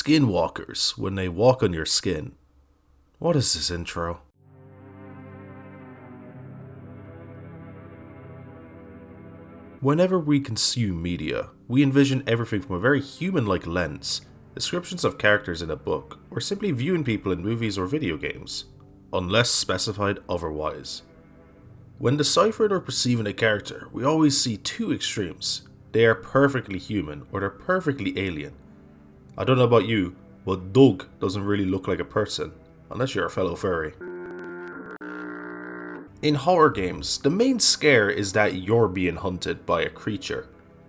Skinwalkers when they walk on your skin. What is this intro? Whenever we consume media, we envision everything from a very human-like lens, descriptions of characters in a book, or simply viewing people in movies or video games, unless specified otherwise. When deciphering or perceiving a character, we always see two extremes. They are perfectly human, or they're perfectly alien. I don't know about you, but Doug doesn't really look like a person, unless you're a fellow furry. In horror games, the main scare is that you're being hunted by a creature.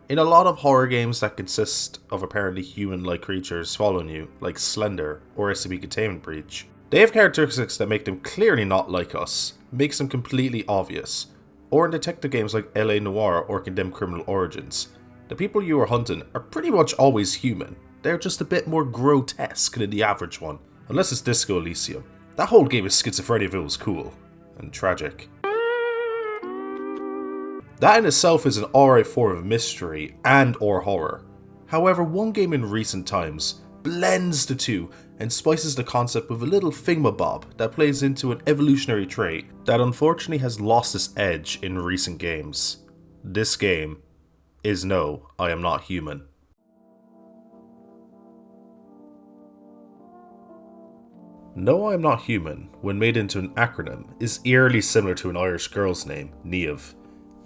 In a lot of horror games that consist of apparently human-like creatures following you, like Slender or SCP Containment Breach, they have characteristics that make them clearly not like us, makes them completely obvious. Or in detective games like LA Noire or Condemned Criminal Origins, the people you are hunting are pretty much always human. They're just a bit more grotesque than the average one, unless it's Disco Elysium. That whole game is schizophrenia if it was cool. And tragic. That in itself is an alright form of mystery and or horror. However, one game in recent times blends the two and spices the concept with a little thingamabob that plays into an evolutionary trait that unfortunately has lost its edge in recent games. This game is No, I Am Not Human. No, I Am Not Human, when made into an acronym, is eerily similar to an Irish girl's name, Niamh,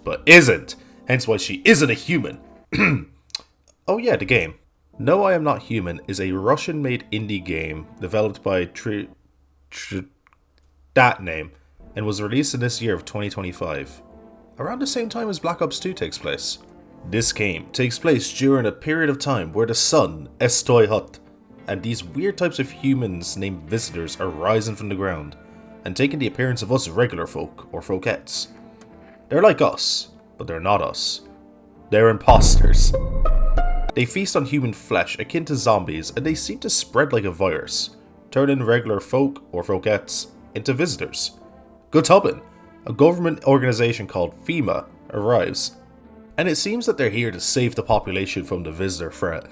but isn't, hence why she isn't a human. Oh yeah, the game. No, I Am Not Human is a Russian-made indie game developed by that name, and was released in this year of 2025, around the same time as Black Ops 2 takes place. This game takes place during a period of time where the sun, Estoy Hut, and these weird types of humans named visitors are rising from the ground, and taking the appearance of us regular folk, or folkettes. They're like us, but they're not us. They're imposters. They feast on human flesh akin to zombies, and they seem to spread like a virus, turning regular folk, or folkettes, into visitors. Gotobin, a government organization called FEMA, arrives, and it seems that they're here to save the population from the visitor threat.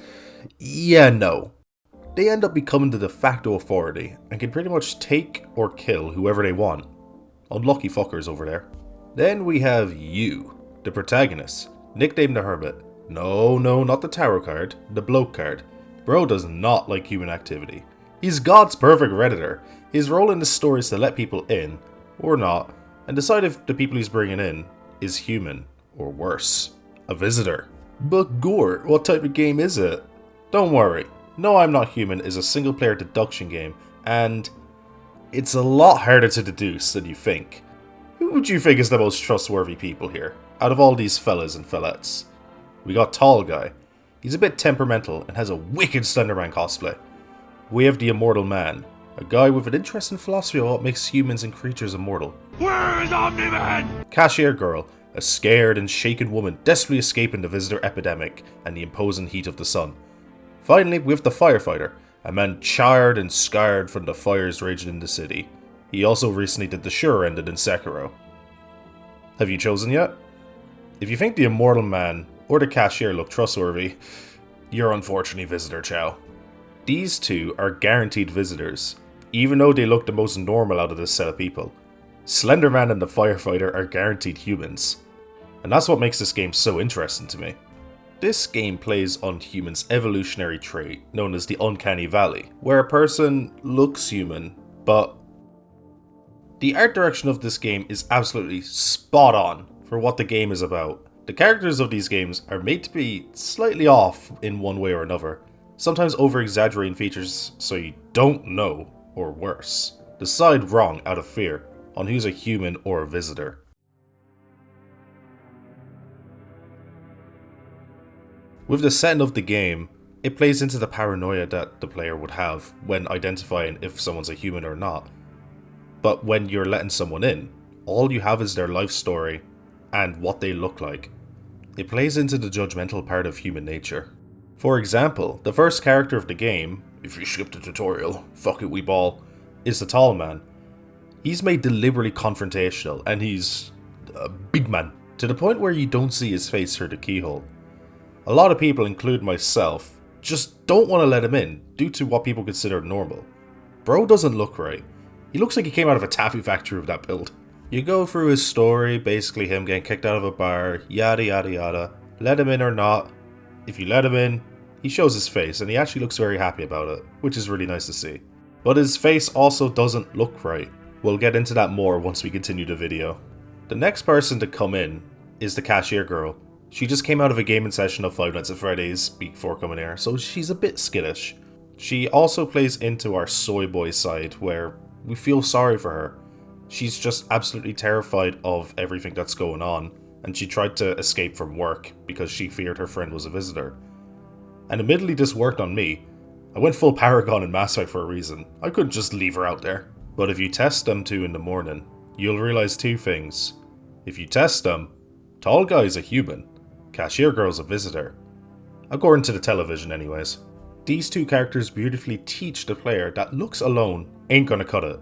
Yeah, no. They end up becoming the de facto authority and can pretty much take or kill whoever they want. Unlucky fuckers over there. Then we have you, the protagonist, nicknamed the Hermit. No, not the tarot card, the bloke card. Bro does not like human activity. He's God's perfect redditor. His role in this story is to let people in, or not, and decide if the people he's bringing in is human, or worse, a visitor. But Gort, what type of game is it? Don't worry. No, I'm Not Human is a single-player deduction game, and it's a lot harder to deduce than you think. Who would you think is the most trustworthy people here, out of all these fellas and fellettes? We got Tall Guy. He's a bit temperamental and has a wicked Slenderman cosplay. We have the Immortal Man, a guy with an interesting philosophy of what makes humans and creatures immortal. Where is Omni-Man? Cashier Girl, a scared and shaken woman desperately escaping the visitor epidemic and the imposing heat of the sun. Finally, we have the Firefighter, a man charred and scarred from the fires raging in the city. He also recently did the sure ending in Sekiro. Have you chosen yet? If you think the Immortal Man or the Cashier look trustworthy, you're unfortunately Visitor Chow. These two are guaranteed visitors, even though they look the most normal out of this set of people. Slenderman and the Firefighter are guaranteed humans, and that's what makes this game so interesting to me. This game plays on humans' evolutionary trait known as the uncanny valley, where a person looks human, but the art direction of this game is absolutely spot on for what the game is about. The characters of these games are made to be slightly off in one way or another, sometimes over-exaggerating features so you don't know, or worse, decide wrong out of fear on who's a human or a visitor. With the setting of the game, it plays into the paranoia that the player would have when identifying if someone's a human or not. But when you're letting someone in, all you have is their life story and what they look like. It plays into the judgmental part of human nature. For example, the first character of the game, if you skip the tutorial, fuck it we ball, is the Tall Man. He's made deliberately confrontational and he's a big man, to the point where you don't see his face through the keyhole. A lot of people, including myself, just don't want to let him in due to what people consider normal. Bro doesn't look right. He looks like he came out of a taffy factory with that build. You go through his story, basically him getting kicked out of a bar, yada yada yada. Let him in or not, if you let him in, he shows his face and he actually looks very happy about it, which is really nice to see. But his face also doesn't look right. We'll get into that more once we continue the video. The next person to come in is the cashier girl. She just came out of a gaming session of Five Nights at Freddy's before coming here, so she's a bit skittish. She also plays into our soy boy side, where we feel sorry for her. She's just absolutely terrified of everything that's going on, and she tried to escape from work because she feared her friend was a visitor. And admittedly this worked on me. I went full Paragon in Mass Effect for a reason. I couldn't just leave her out there. But if you test them two in the morning, you'll realize two things. If you test them, tall guy's a human, cashier girl's a visitor. According to the television anyways. These two characters beautifully teach the player that looks alone ain't gonna cut it.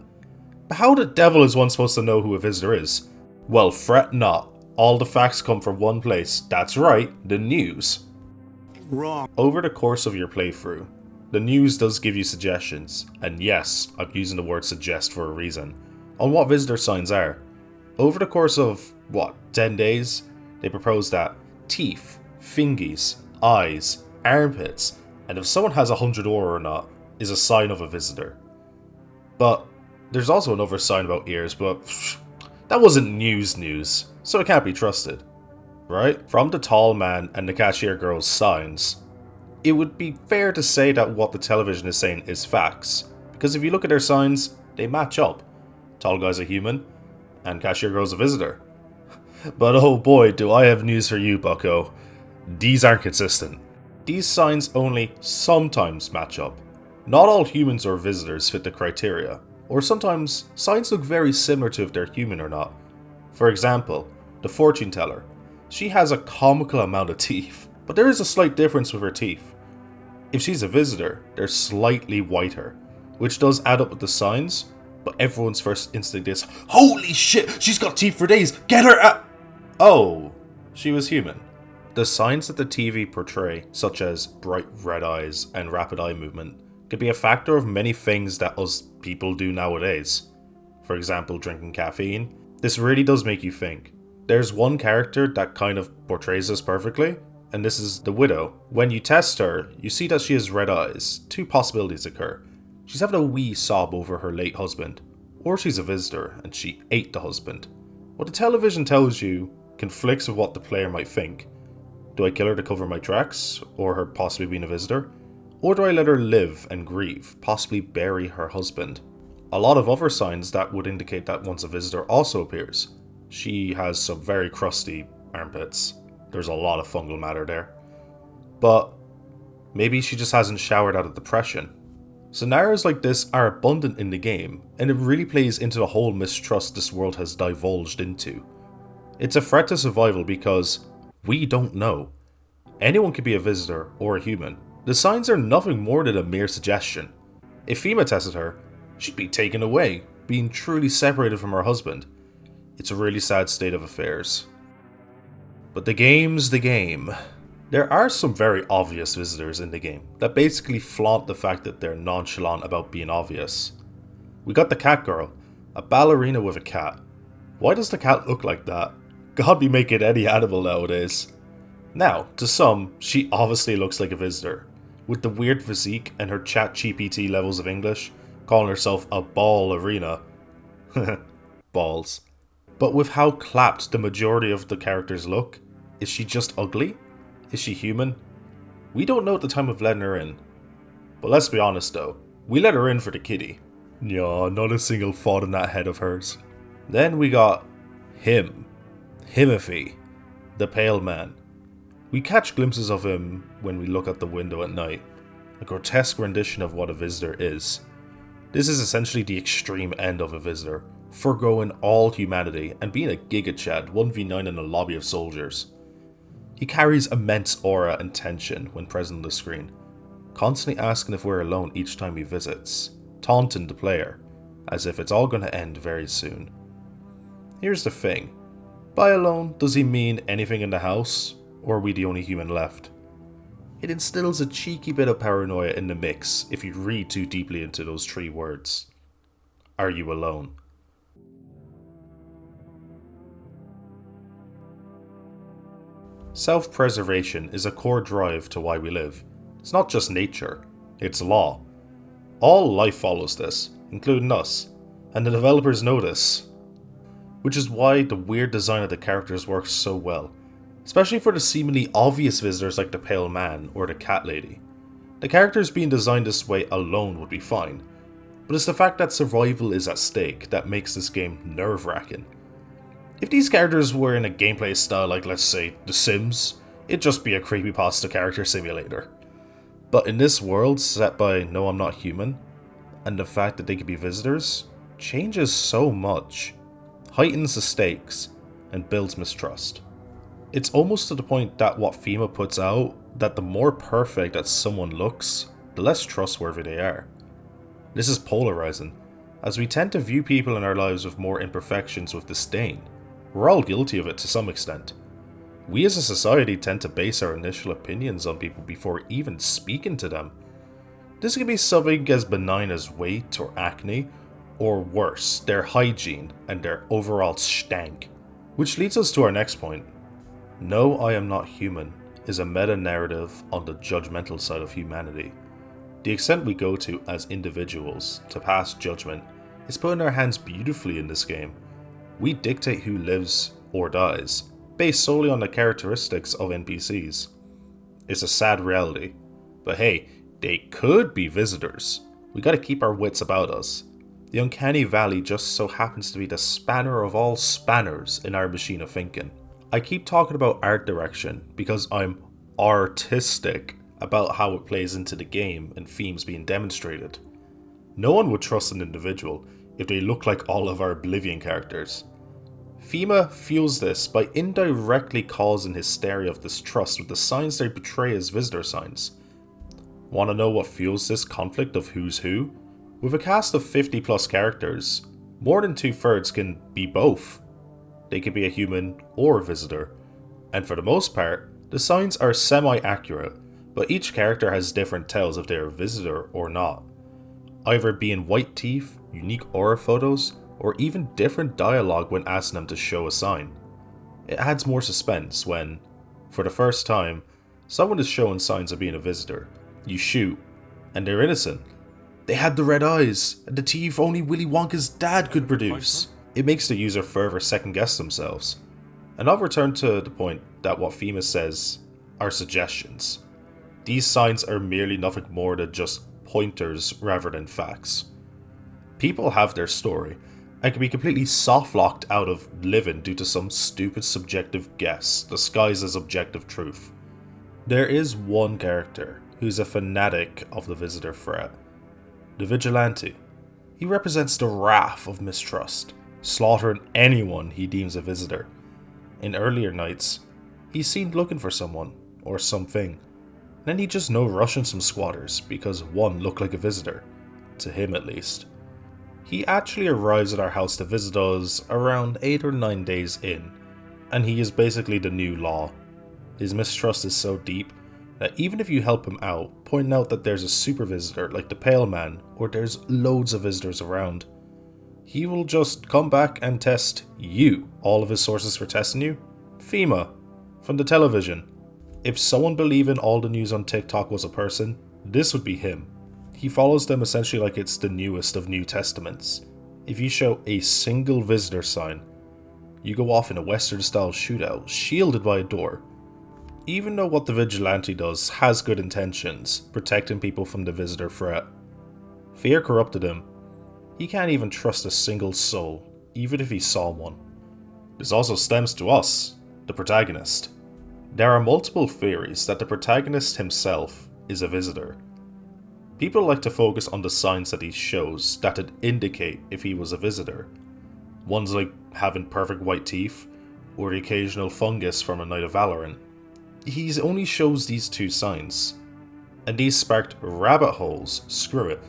But how the devil is one supposed to know who a visitor is? Well, fret not. All the facts come from one place. That's right, the news. Wrong. Over the course of your playthrough, the news does give you suggestions, and yes, I'm using the word suggest for a reason, on what visitor signs are. Over the course of, 10 days, they propose that teeth, fingies, eyes, armpits, and if someone has 100 aura or not, is a sign of a visitor. But there's also another sign about ears, but that wasn't news, so it can't be trusted. Right? From the tall man and the cashier girl's signs, it would be fair to say that what the television is saying is facts, because if you look at their signs, they match up. Tall guy's a human, and cashier girl's a visitor. But oh boy, do I have news for you, bucko. These aren't consistent. These signs only sometimes match up. Not all humans or visitors fit the criteria, or sometimes signs look very similar to if they're human or not. For example, the fortune teller. She has a comical amount of teeth, but there is a slight difference with her teeth. If she's a visitor, they're slightly whiter, which does add up with the signs, but everyone's first instinct is, holy shit, she's got teeth for days, get her out! Oh, she was human. The signs that the TV portray, such as bright red eyes and rapid eye movement, could be a factor of many things that us people do nowadays. For example, drinking caffeine. This really does make you think. There's one character that kind of portrays this perfectly, and this is the Widow. When you test her, you see that she has red eyes. Two possibilities occur. She's having a wee sob over her late husband, or she's a visitor and she ate the husband. What the television tells you conflicts with what the player might think. Do I kill her to cover my tracks, or her possibly being a visitor? Or do I let her live and grieve, possibly bury her husband? A lot of other signs that would indicate that once a visitor also appears. She has some very crusty armpits. There's a lot of fungal matter there. But maybe she just hasn't showered out of depression. Scenarios like this are abundant in the game, and it really plays into the whole mistrust this world has divulged into. It's a threat to survival because we don't know. Anyone could be a visitor or a human. The signs are nothing more than a mere suggestion. If FEMA tested her, she'd be taken away, being truly separated from her husband. It's a really sad state of affairs. But the game's the game. There are some very obvious visitors in the game that basically flaunt the fact that they're nonchalant about being obvious. We got the cat girl, a ballerina with a cat. Why does the cat look like that? God be making any animal nowadays. Now, to some, she obviously looks like a visitor, with the weird physique and her ChatGPT levels of English, calling herself a ballerina. Balls. But with how clapped the majority of the characters look, is she just ugly? Is she human? We don't know at the time of letting her in. But let's be honest though, we let her in for the kitty. Yeah, not a single thought in that head of hers. Then we got him. Himothy, the pale man. We catch glimpses of him when we look out the window at night, a grotesque rendition of what a visitor is. This is essentially the extreme end of a visitor, forgoing all humanity and being a Giga Chad 1v9 in a lobby of soldiers. He carries immense aura and tension when present on the screen, constantly asking if we're alone each time he visits, taunting the player, as if it's all going to end very soon. Here's the thing. By alone, does he mean anything in the house, or are we the only human left? it instills a cheeky bit of paranoia in the mix if you read too deeply into those 3 words. Are you alone? Self-preservation is a core drive to why we live. It's not just nature, it's law. All life follows this, including us, and the developers know this. Which is why the weird design of the characters works so well, especially for the seemingly obvious visitors like the Pale Man or the Cat Lady. The characters being designed this way alone would be fine, but it's the fact that survival is at stake that makes this game nerve-wracking. If these characters were in a gameplay style like, let's say, The Sims, it'd just be a creepypasta character simulator. But in this world set by No I'm Not Human, and the fact that they could be visitors, changes so much, heightens the stakes, and builds mistrust. It's almost to the point that what FEMA puts out, that the more perfect that someone looks, the less trustworthy they are. This is polarizing, as we tend to view people in our lives with more imperfections with disdain. We're all guilty of it to some extent. We as a society tend to base our initial opinions on people before even speaking to them. This can be something as benign as weight or acne, or worse, their hygiene and their overall stank. Which leads us to our next point. No, I Am Not Human is a meta-narrative on the judgmental side of humanity. The extent we go to as individuals to pass judgment is put in our hands beautifully in this game. We dictate who lives or dies, based solely on the characteristics of NPCs. It's a sad reality, but hey, they could be visitors. We gotta keep our wits about us. The uncanny valley just so happens to be the spanner of all spanners in our machine of thinking. I keep talking about art direction because I'm artistic about how it plays into the game and themes being demonstrated. No one would trust an individual if they look like all of our Oblivion characters. FEMA fuels this by indirectly causing hysteria of distrust with the signs they portray as visitor signs. Want to know what fuels this conflict of who's who? With a cast of 50 plus characters, more than 2/3 can be both. They could be a human or a visitor, and for the most part, the signs are semi-accurate, but each character has different tells if they are a visitor or not. Either being white teeth, unique aura photos, or even different dialogue when asking them to show a sign. It adds more suspense when, for the first time, someone is showing signs of being a visitor. You shoot, and they're innocent. They had the red eyes, and the teeth only Willy Wonka's dad could produce. It makes the user further second guess themselves. And I'll return to the point that what FEMA says are suggestions. These signs are merely nothing more than just pointers rather than facts. People have their story, and can be completely soft-locked out of living due to some stupid subjective guess disguised as objective truth. There is one character who's a fanatic of the visitor threat. The Vigilante. He represents the wrath of mistrust, slaughtering anyone he deems a visitor. In earlier nights, he's seen looking for someone, or something. Then he'd just know rushing some squatters because one looked like a visitor, to him at least. He actually arrives at our house to visit us around 8 or 9 days in, and he is basically the new law. His mistrust is so deep that even if you help him out, pointing out that there's a super visitor like the Pale Man, or there's loads of visitors around, he will just come back and test you. All of his sources for testing you? FEMA, from the television. If someone believing all the news on TikTok was a person, this would be him. He follows them essentially like it's the newest of New Testaments. If you show a single visitor sign, you go off in a Western-style shootout, shielded by a door. Even though what the Vigilante does has good intentions, protecting people from the visitor threat, fear corrupted him. He can't even trust a single soul, even if he saw one. This also stems to us, the protagonist. There are multiple theories that the protagonist himself is a visitor. People like to focus on the signs that he shows that would indicate if he was a visitor. Ones like having perfect white teeth, or the occasional fungus from a night of Valorant. He only shows these 2 signs, and these sparked rabbit holes, screw it,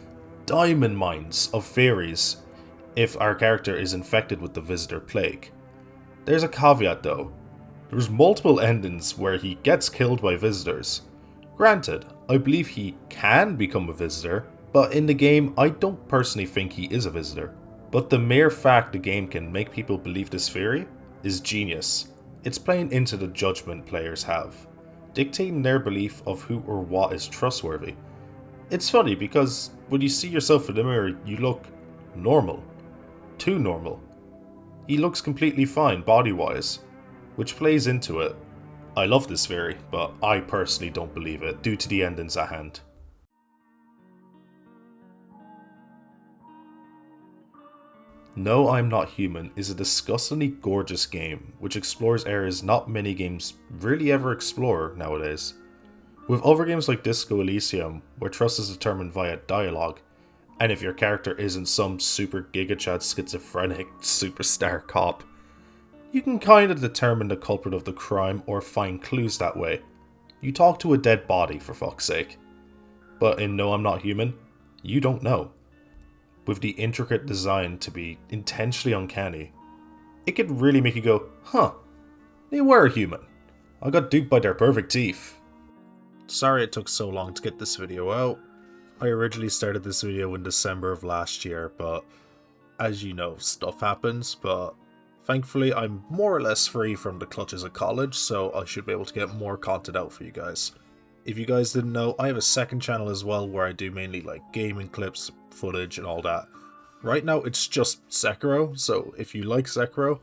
diamond mines of theories if our character is infected with the visitor plague. There's a caveat though. There's multiple endings where he gets killed by visitors. Granted, I believe he can become a visitor, but in the game I don't personally think he is a visitor. But the mere fact the game can make people believe this theory is genius. It's playing into the judgment players have, dictating their belief of who or what is trustworthy. It's funny because when you see yourself in the mirror, you look normal. Too normal. He looks completely fine body-wise, which plays into it. I love this theory, but I personally don't believe it due to the endings at hand. No, I'm Not Human is a disgustingly gorgeous game which explores areas not many games really ever explore nowadays. With other games like Disco Elysium, where trust is determined via dialogue, and if your character isn't some super gigachad schizophrenic superstar cop, you can kinda determine the culprit of the crime or find clues that way. You talk to a dead body, for fuck's sake. But in No, I'm Not Human, you don't know. With the intricate design to be intentionally uncanny, it could really make you go, huh, they were human. I got duped by their perfect teeth. Sorry it took so long to get this video out. I originally started this video in December of last year, but as you know, stuff happens, but thankfully I'm more or less free from the clutches of college, so I should be able to get more content out for you guys. If you guys didn't know, I have a second channel as well where I do mainly like gaming clips, footage and all that. Right now it's just Sekiro, so if you like Sekiro,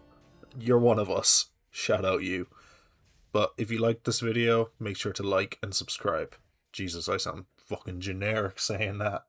you're one of us. Shout out you. But if you liked this video, make sure to like and subscribe. Jesus, I sound fucking generic saying that.